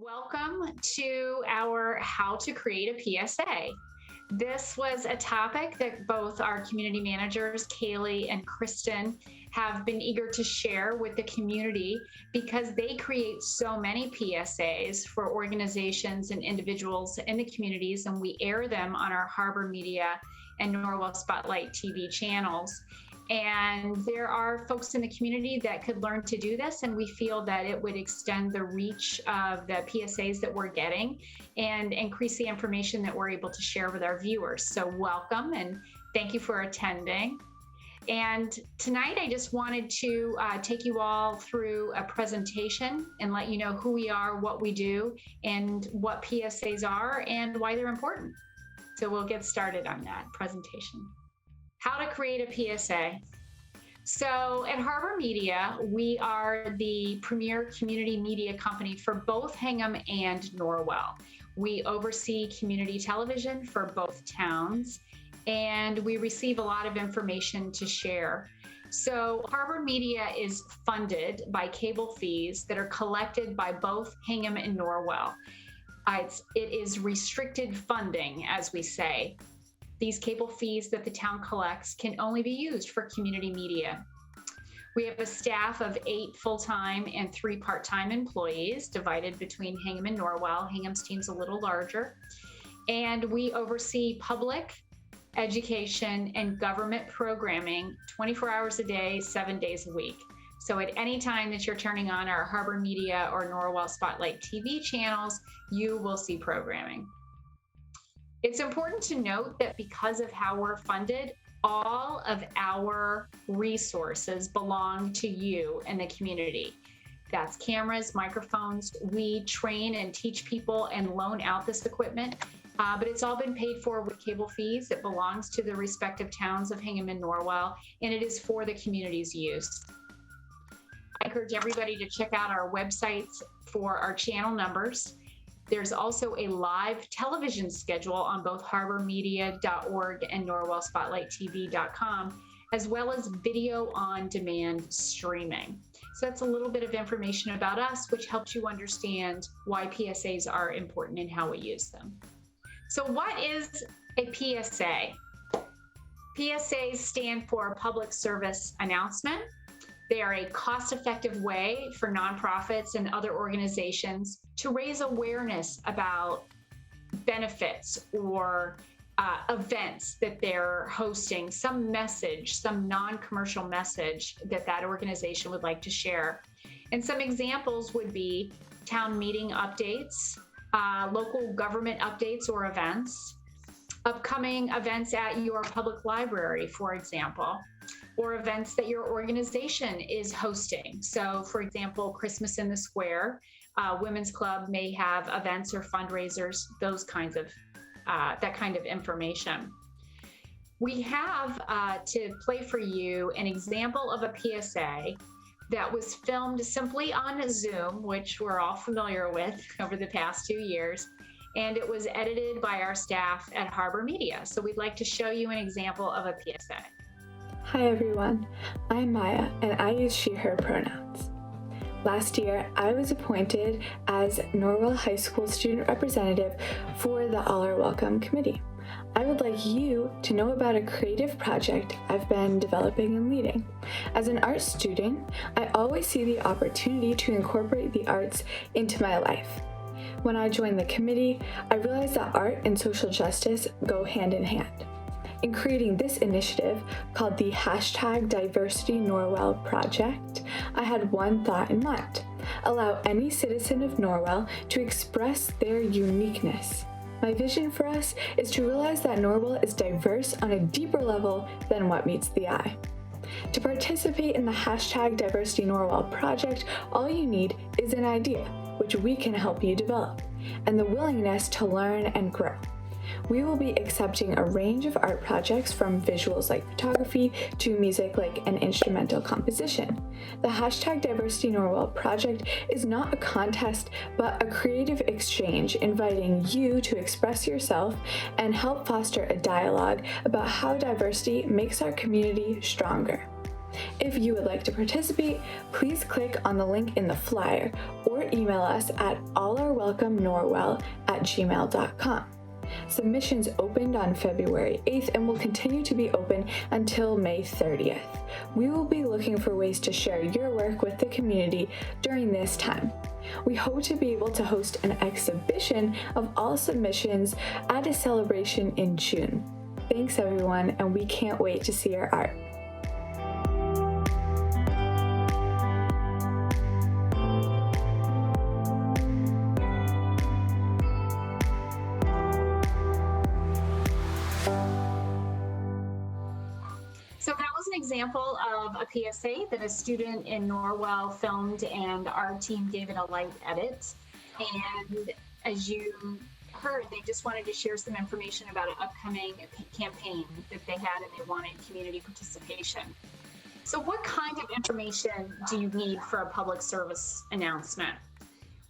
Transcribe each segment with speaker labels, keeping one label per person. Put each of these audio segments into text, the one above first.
Speaker 1: Welcome to our How to Create a PSA. This was a topic that both our community managers, Kaylee and Kristen, have been eager to share with the community because they create so many PSAs for organizations and individuals in the communities, and we air them on our Harbor Media and Norwell Spotlight TV channels. And there are folks in the community that could learn to do this, and we feel that it would extend the reach of the PSAs that we're getting and increase the information that we're able to share with our viewers. So welcome and thank you for attending. And tonight I just wanted to take you all through a presentation and let you know who we are, what we do, and what PSAs are and why they're important. So we'll get started on that presentation. How to create a PSA. So at Harbor Media, we are the premier community media company for both Hingham and Norwell. We oversee community television for both towns, and we receive a lot of information to share. So Harbor Media is funded by cable fees that are collected by both Hingham and Norwell. It is restricted funding, as we say. These cable fees that the town collects can only be used for community media. We have a staff of 8 full-time and 3 part-time employees divided between Hingham and Norwell. Hingham's team's a little larger. And we oversee public, education, and government programming 24 hours a day, 7 days a week. So at any time that you're turning on our Harbor Media or Norwell Spotlight TV channels, you will see programming. It's important to note that because of how we're funded, all of our resources belong to you and the community. That's cameras, microphones. We train and teach people and loan out this equipment, but it's all been paid for with cable fees. It belongs to the respective towns of Hingham and Norwell, and it is for the community's use. I encourage everybody to check out our websites for our channel numbers. There's also a live television schedule on both harbormedia.org and norwellspotlighttv.com, as well as video on demand streaming. So that's a little bit of information about us, which helps you understand why PSAs are important and how we use them. So what is a PSA? PSAs stand for Public Service Announcement. They are a cost-effective way for nonprofits and other organizations to raise awareness about benefits or events that they're hosting, some message, some non-commercial message that that organization would like to share. And some examples would be town meeting updates, local government updates or events, upcoming events at your public library, for example, or events that your organization is hosting. So for example, Christmas in the Square, Women's Club may have events or fundraisers, those kinds of, that kind of information. We have to play for you an example of a PSA that was filmed simply on Zoom, which we're all familiar with over the past 2 years. And it was edited by our staff at Harbor Media. So we'd like to show you an example of a PSA.
Speaker 2: Hi everyone, I'm Maya and I use she, her pronouns. Last year, I was appointed as Norwell High School student representative for the All Are Welcome committee. I would like you to know about a creative project I've been developing and leading. As an art student, I always see the opportunity to incorporate the arts into my life. When I joined the committee, I realized that art and social justice go hand in hand. In creating this initiative, called the #DiversityNorwell Project, I had one thought in mind: allow any citizen of Norwell to express their uniqueness. My vision for us is to realize that Norwell is diverse on a deeper level than what meets the eye. To participate in the #DiversityNorwell Project, all you need is an idea, which we can help you develop, and the willingness to learn and grow. We will be accepting a range of art projects from visuals like photography to music like an instrumental composition. The #DiversityNorwell Project is not a contest, but a creative exchange inviting you to express yourself and help foster a dialogue about how diversity makes our community stronger. If you would like to participate, please click on the link in the flyer or email us at allareWelcomeNorwell@gmail.com. Submissions opened on February 8th and will continue to be open until May 30th. We will be looking for ways to share your work with the community during this time. We hope to be able to host an exhibition of all submissions at a celebration in June. Thanks everyone, and we can't wait to see your art.
Speaker 1: So that was an example of a PSA that a student in Norwell filmed, and our team gave it a light edit. And as you heard, they just wanted to share some information about an upcoming campaign that they had, and they wanted community participation. So what kind of information do you need for a public service announcement?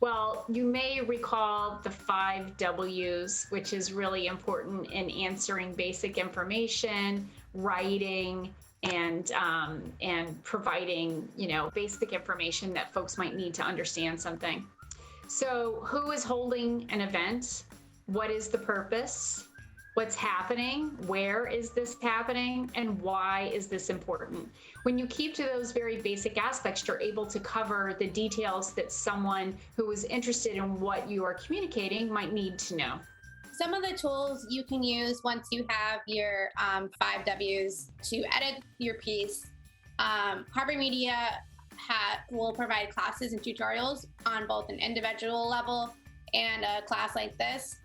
Speaker 1: Well, you may recall the 5 W's, which is really important in answering basic information, writing, and providing, basic information that folks might need to understand something. So who is holding an event? What is the purpose? What's happening? Where is this happening? And why is this important? When you keep to those very basic aspects, you're able to cover the details that someone who is interested in what you are communicating might need to know.
Speaker 3: Some of the tools you can use once you have your 5 W's to edit your piece. Harbor Media will provide classes and tutorials on both an individual level and a class like this.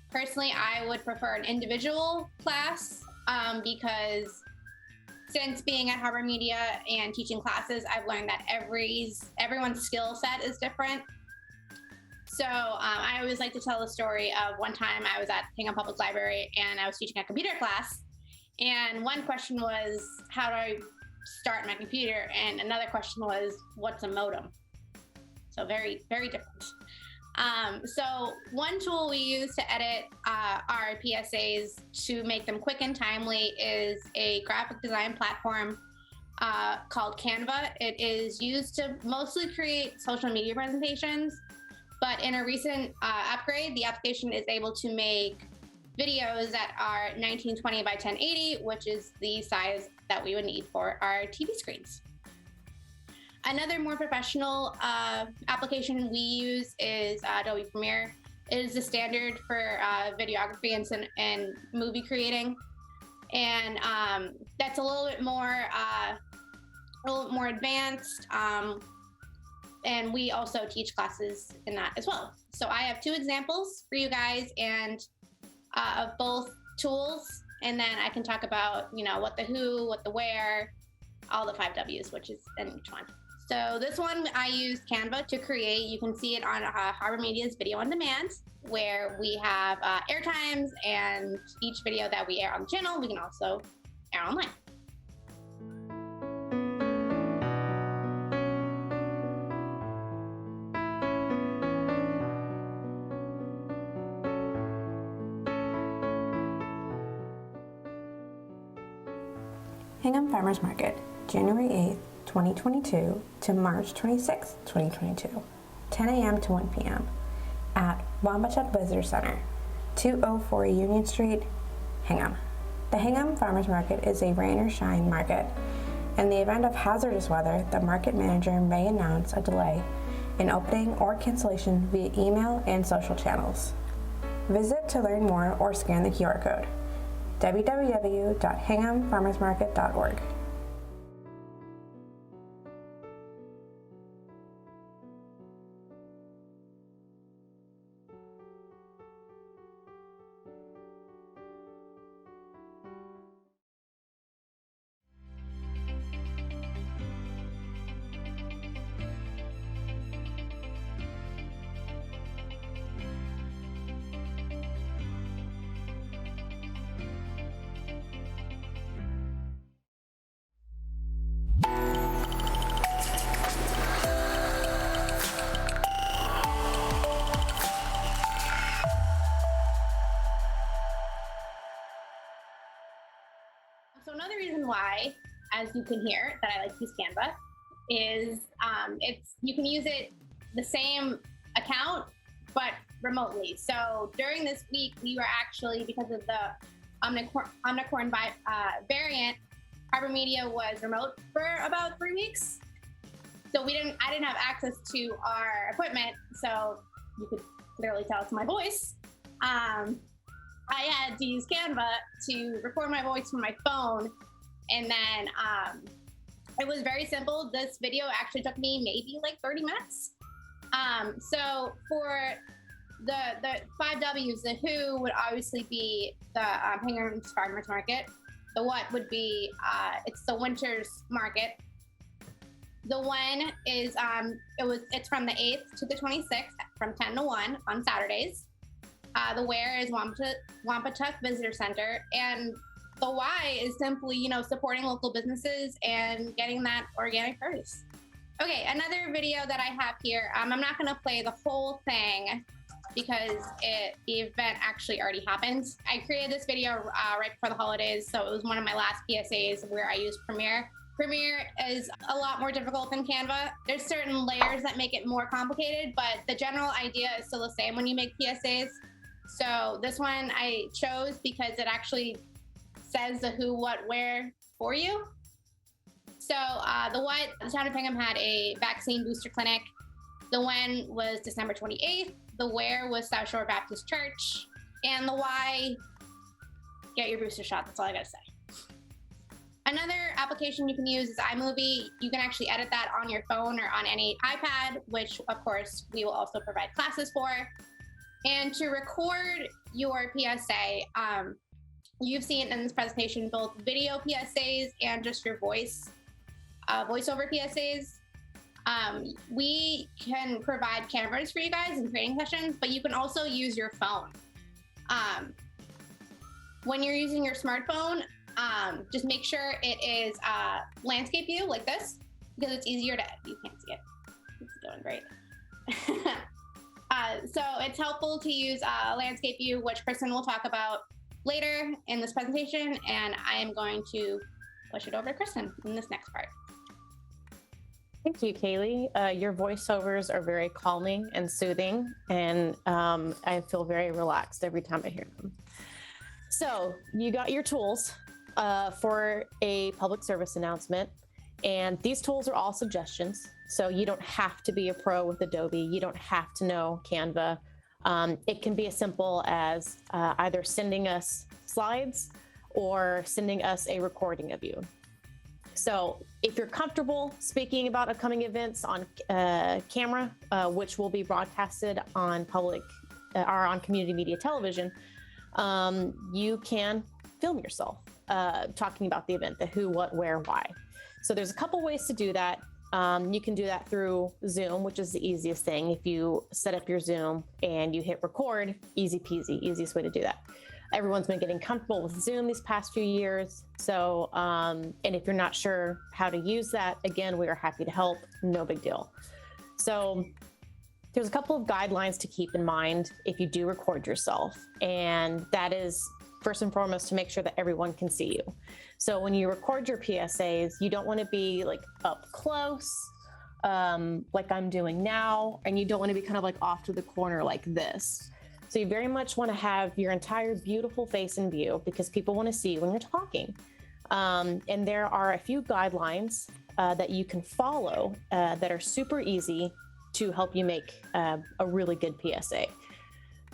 Speaker 3: Personally, I would prefer an individual class because since being at Harbor Media and teaching classes, I've learned that everyone's skill set is different. So I always like to tell the story of one time I was at Hingham Public Library and I was teaching a computer class. And one question was, how do I start my computer? And another question was, what's a modem? So very, very different. So one tool we use to edit our PSAs to make them quick and timely is a graphic design platform called Canva. It is used to mostly create social media presentations, but in a recent upgrade, the application is able to make videos that are 1920 by 1080, which is the size that we would need for our TV screens. Another more professional application we use is Adobe Premiere. It is the standard for videography and movie creating, and that's a little bit more advanced. And we also teach classes in that as well. So I have 2 examples for you guys and of both tools, and then I can talk about what the who, what the where, all the 5 W's, which is in each one. So this one I used Canva to create. You can see it on Harbor Media's Video on Demand, where we have air times, and each video that we air on the channel, we can also air online.
Speaker 4: Hingham Farmers Market, January 8th, 2022 to March 26th, 2022, 10 a.m. to 1 p.m. at Wambachuk Visitor Center, 204 Union Street, Hingham. The Hingham Farmers Market is a rain or shine market. In the event of hazardous weather, the market manager may announce a delay in opening or cancellation via email and social channels. Visit to learn more or scan the QR code. www.hinghamfarmersmarket.org.
Speaker 3: So another reason why I as you can hear, that I like to use Canva, is you can use it the same account, but remotely. So during this week, we were actually, because of the Omicron variant, Harbor Media was remote for about 3 weeks. So I didn't have access to our equipment, so you could clearly tell it's my voice. I had to use Canva to record my voice from my phone, and then it was very simple. This video actually took me maybe like 30 minutes. So for the 5 W's, the who would obviously be the Hingham's Farmers Market. The what would be, it's the Winter's Market. The when is, it's from the 8th to the 26th from 10 to 1 on Saturdays. The where is Wampatuck Visitor Center. And the why is simply, supporting local businesses and getting that organic produce. Okay, another video that I have here, I'm not gonna play the whole thing because the event actually already happened. I created this video right before the holidays, so it was one of my last PSAs where I used Premiere. Premiere is a lot more difficult than Canva. There's certain layers that make it more complicated, but the general idea is still the same when you make PSAs. So this one I chose because it actually says the who, what, where for you. So the what, the town of Hingham had a vaccine booster clinic. The when was December 28th. The where was South Shore Baptist Church. And the why, get your booster shot. That's all I gotta say. Another application you can use is Imovie. You can actually edit that on your phone or on any iPad, which of course we will also provide classes for. And to record your PSA, you've seen in this presentation both video PSAs and just your voiceover PSAs. We can provide cameras for you guys in training sessions, but you can also use your phone. When you're using your smartphone, just make sure it is landscape view like this, because it's easier to, you can't see it, it's doing great. So it's helpful to use landscape view, which Kristen will talk about later in this presentation, and I am going to push it over to Kristen in this next part.
Speaker 5: Thank you, Kaylee. Your voiceovers are very calming and soothing, and I feel very relaxed every time I hear them. So you got your tools for a public service announcement, and these tools are all suggestions. So you don't have to be a pro with Adobe. You don't have to know Canva. It can be as simple as either sending us slides or sending us a recording of you. So if you're comfortable speaking about upcoming events on camera, which will be broadcasted on public or on community media television, you can film yourself talking about the event, the who, what, where, why. So there's a couple ways to do that. You can do that through Zoom, which is the easiest thing. If you set up your Zoom and you hit record, easy peasy, easiest way to do that. Everyone's been getting comfortable with Zoom these past few years. So, and if you're not sure how to use that, again, we are happy to help, no big deal. So there's a couple of guidelines to keep in mind if you do record yourself. And that is first and foremost to make sure that everyone can see you. So when you record your PSAs, you don't want to be like up close, like I'm doing now, and you don't want to be kind of like off to the corner like this. So you very much want to have your entire beautiful face in view because people want to see you when you're talking. And there are a few guidelines that you can follow that are super easy to help you make a really good PSA.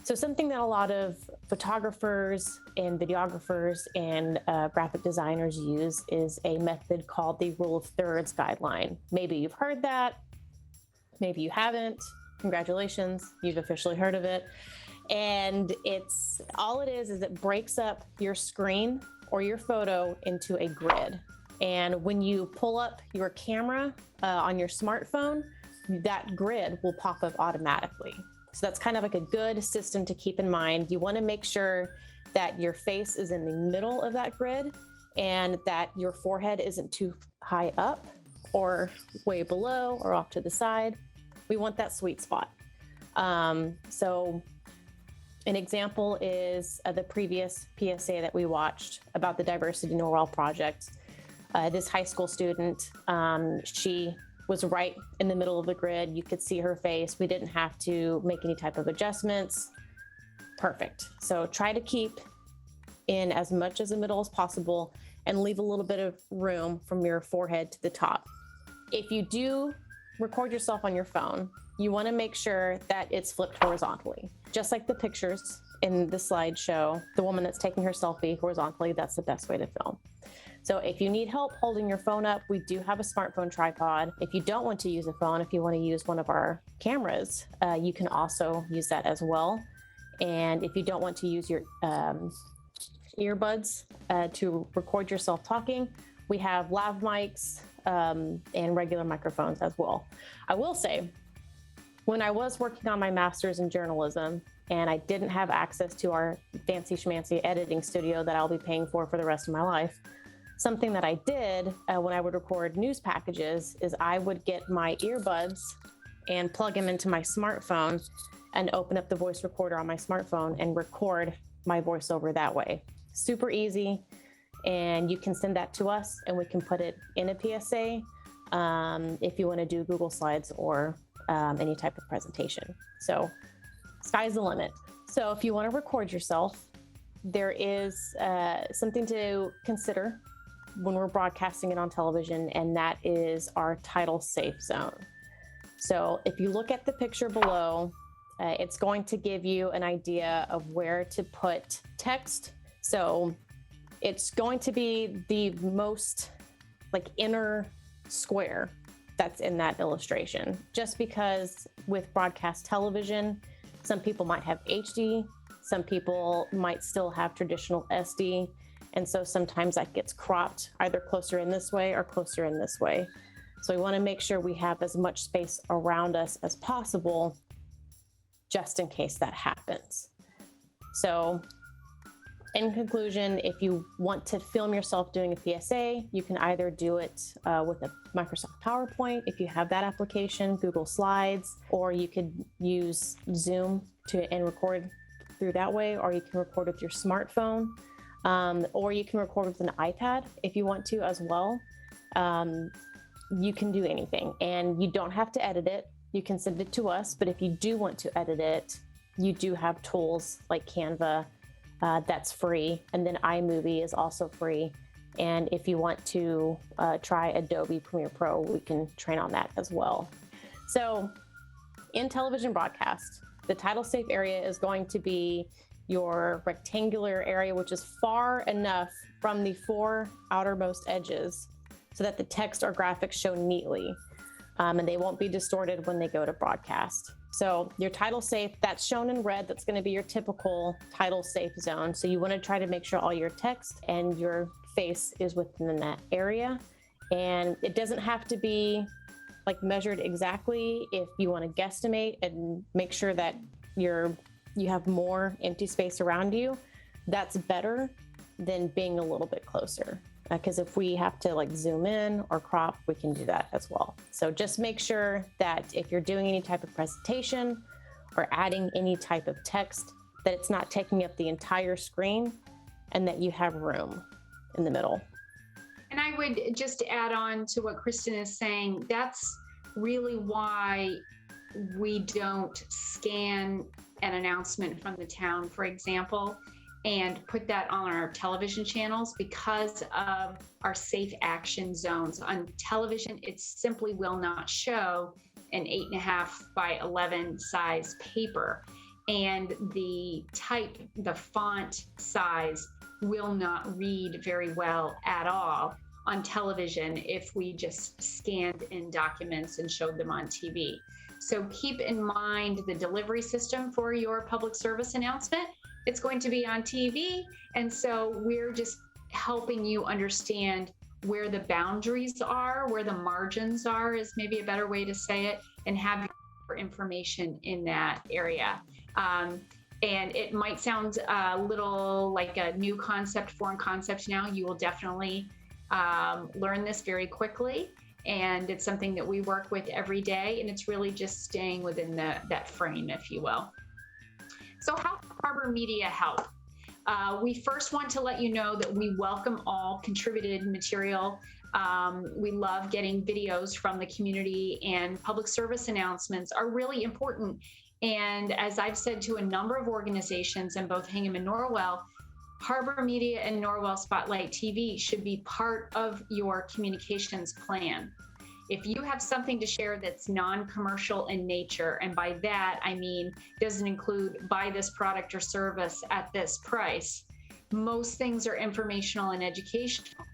Speaker 5: So something that a lot of photographers and videographers and graphic designers use is a method called the Rule of Thirds guideline. Maybe you've heard that, maybe you haven't. Congratulations, you've officially heard of it. And it's all it is it breaks up your screen or your photo into a grid. And when you pull up your camera on your smartphone, that grid will pop up automatically. So that's kind of like a good system to keep in mind. You want to make sure that your face is in the middle of that grid and that your forehead isn't too high up or way below or off to the side. We want that sweet spot. So an example is the previous PSA that we watched about the Diversity Norwell project. This high school student, she was right in the middle of the grid. You could see her face. We didn't have to make any type of adjustments. Perfect. So try to keep in as much as the middle as possible and leave a little bit of room from your forehead to the top. If you do record yourself on your phone, you want to make sure that it's flipped horizontally. Just like the pictures in the slideshow, the woman that's taking her selfie horizontally, that's the best way to film. So if you need help holding your phone up, we do have a smartphone tripod. If you don't want to use a phone, if you want to use one of our cameras, you can also use that as well. And if you don't want to use your earbuds to record yourself talking, we have lav mics and regular microphones as well. I will say, when I was working on my master's in journalism and I didn't have access to our fancy schmancy editing studio that I'll be paying for the rest of my life, something that I did when I would record news packages is I would get my earbuds and plug them into my smartphone and open up the voice recorder on my smartphone and record my voiceover that way. Super easy. And you can send that to us and we can put it in a PSA if you want to do Google Slides or any type of presentation. So sky's the limit. So if you want to record yourself, there is something to consider when we're broadcasting it on television, and that is our title safe zone. So if you look at the picture below, it's going to give you an idea of where to put text. So it's going to be the most like inner square that's in that illustration, just because with broadcast television, some people might have HD, some people might still have traditional SD. And so sometimes that gets cropped either closer in this way or closer in this way. So we want to make sure we have as much space around us as possible, just in case that happens. So in conclusion, if you want to film yourself doing a PSA, you can either do it with a Microsoft PowerPoint, if you have that application, Google Slides, or you could use Zoom and record through that way, or you can record with your smartphone. Or you can record with an iPad if you want to as well. You can do anything and you don't have to edit it. You can send it to us, but if you do want to edit it, you do have tools like Canva that's free. And then Imovie is also free. And if you want to try Adobe Premiere Pro, we can train on that as well. So in television broadcast, the title safe area is going to be your rectangular area, which is far enough from the four outermost edges so that the text or graphics show neatly and they won't be distorted when they go to broadcast. So your title safe, that's shown in red, that's going to be your typical title safe zone. So you want to try to make sure all your text and your face is within that area. And it doesn't have to be like measured exactly. If you want to guesstimate and make sure that you have more empty space around you, that's better than being a little bit closer. Because if we have to like zoom in or crop, we can do that as well. So just make sure that if you're doing any type of presentation or adding any type of text, that it's not taking up the entire screen and that you have room in the middle.
Speaker 1: And I would just add on to what Kristen is saying, that's really why we don't scan an announcement from the town, for example, and put that on our television channels because of our safe action zones. On television, it simply will not show an 8.5 by 11 size paper. And the type, the font size will not read very well at all on television if we just scanned in documents and showed them on TV. So keep in mind the delivery system for your public service announcement. It's going to be on TV. And so we're just helping you understand where the boundaries are, where the margins are is maybe a better way to say it, and have information in that area. And it might sound a little like a new concept, foreign concept now. You will definitely learn this very quickly. And it's something that we work with every day. And it's really just staying within that frame, if you will. So how can Harbor Media help? We first want to let you know that we welcome all contributed material. We love getting videos from the community, and public service announcements are really important. And as I've said to a number of organizations in both Hingham and Norwell, Harbor Media and Norwell Spotlight TV should be part of your communications plan. If you have something to share that's non-commercial in nature, and by that I mean doesn't include buy this product or service at this price, most things are informational and educational.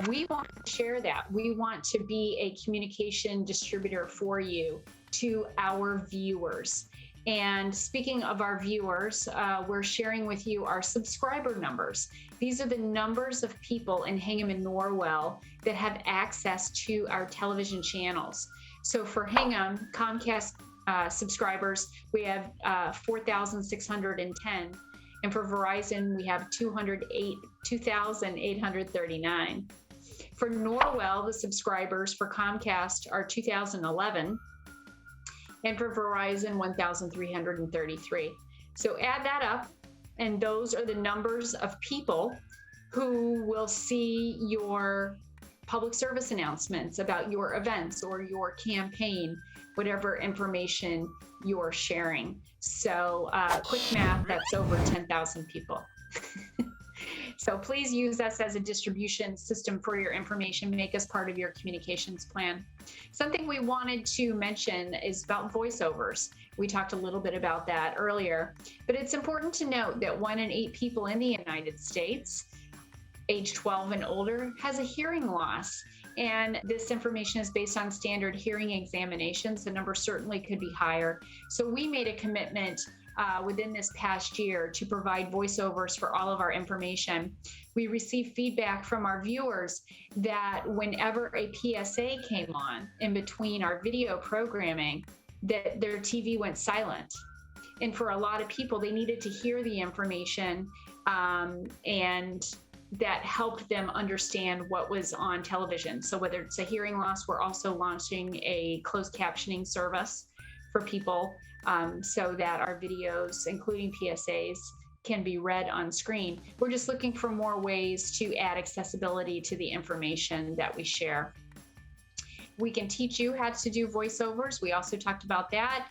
Speaker 1: We want to share that. We want to be a communication distributor for you to our viewers. And speaking of our viewers, we're sharing with you our subscriber numbers. These are the numbers of people in Hingham and Norwell that have access to our television channels. So for Hingham, Comcast subscribers, we have 4,610. And for Verizon, we have 2,839. For Norwell, the subscribers for Comcast are 2,011. And for Verizon, 1,333. So add that up, and those are the numbers of people who will see your public service announcements about your events or your campaign, whatever information you're sharing. So quick math, that's over 10,000 people. So please use us as a distribution system for your information. Make us part of your communications plan. Something we wanted to mention is about voiceovers. We talked a little bit about that earlier, but it's important to note that 1 in 8 people in the United States, age 12 and older, has a hearing loss. And this information is based on standard hearing examinations. The number certainly could be higher. So we made a commitment within this past year to provide voiceovers for all of our information. We received feedback from our viewers that whenever a PSA came on in between our video programming, that their TV went silent. And for a lot of people, they needed to hear the information, and that helped them understand what was on television. So whether it's a hearing loss, we're also launching a closed captioning service for people, so that our videos, including PSAs, can be read on screen. We're just looking for more ways to add accessibility to the information that we share. We can teach you how to do voiceovers. We also talked about that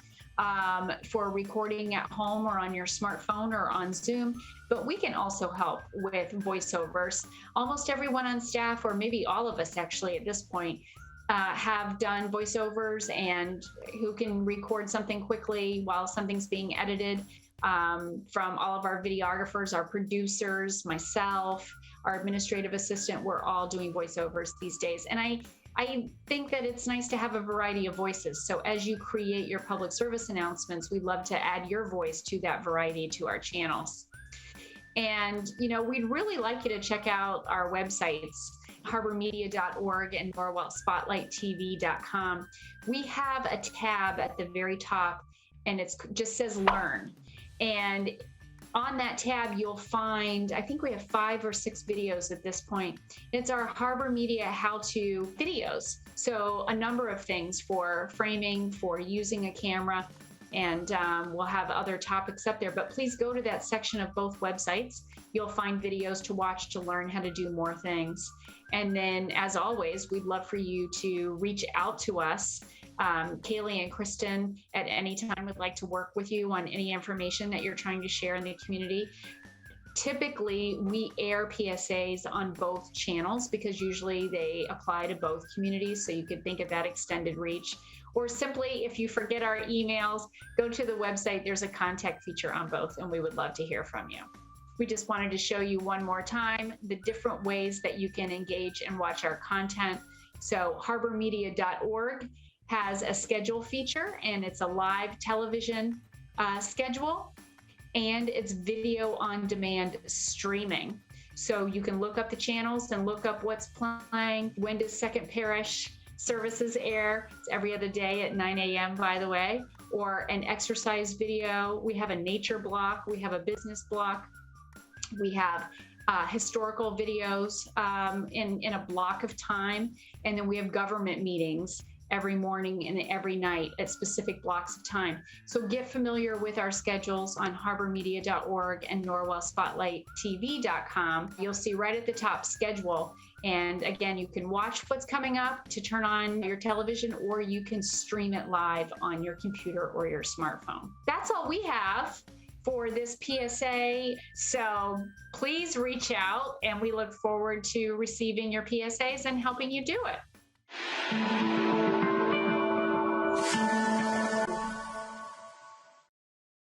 Speaker 1: for recording at home or on your smartphone or on Zoom, but we can also help with voiceovers. Almost everyone on staff, or maybe all of us actually at this point, have done voiceovers and who can record something quickly while something's being edited. From all of our videographers, our producers, myself, our administrative assistant, we're all doing voiceovers these days. And I think that it's nice to have a variety of voices. So as you create your public service announcements, we'd love to add your voice to that variety to our channels. And, we'd really like you to check out our websites, harbormedia.org and norwellspotlighttv.com. We have a tab at the very top, and it just says Learn. And on that tab, you'll find, I think we have 5 or 6 videos at this point. It's our Harbor Media how-to videos. So a number of things for framing, for using a camera, and we'll have other topics up there. But please go to that section of both websites. You'll find videos to watch to learn how to do more things. And then, as always, we'd love for you to reach out to us. Kaylee and Kristen at any time would like to work with you on any information that you're trying to share in the community. Typically, we air PSAs on both channels because usually they apply to both communities. So you could think of that extended reach. Or simply, if you forget our emails, go to the website. There's a contact feature on both, and we would love to hear from you. We just wanted to show you one more time the different ways that you can engage and watch our content. So harbormedia.org has a schedule feature, and it's a live television schedule, and it's video on demand streaming. So you can look up the channels and look up what's playing. When does Second Parish services air? It's every other day at 9 a.m., by the way. Or an exercise video. We have a nature block. We have a business block. We have historical videos in a block of time. And then we have government meetings every morning and every night at specific blocks of time. So get familiar with our schedules on harbormedia.org and norwellspotlighttv.com. You'll see right at the top schedule, And again, you can watch what's coming up to turn on your television, or you can stream it live on your computer or your smartphone. That's all we have for this PSA. So please reach out, and we look forward to receiving your PSAs and helping you do it.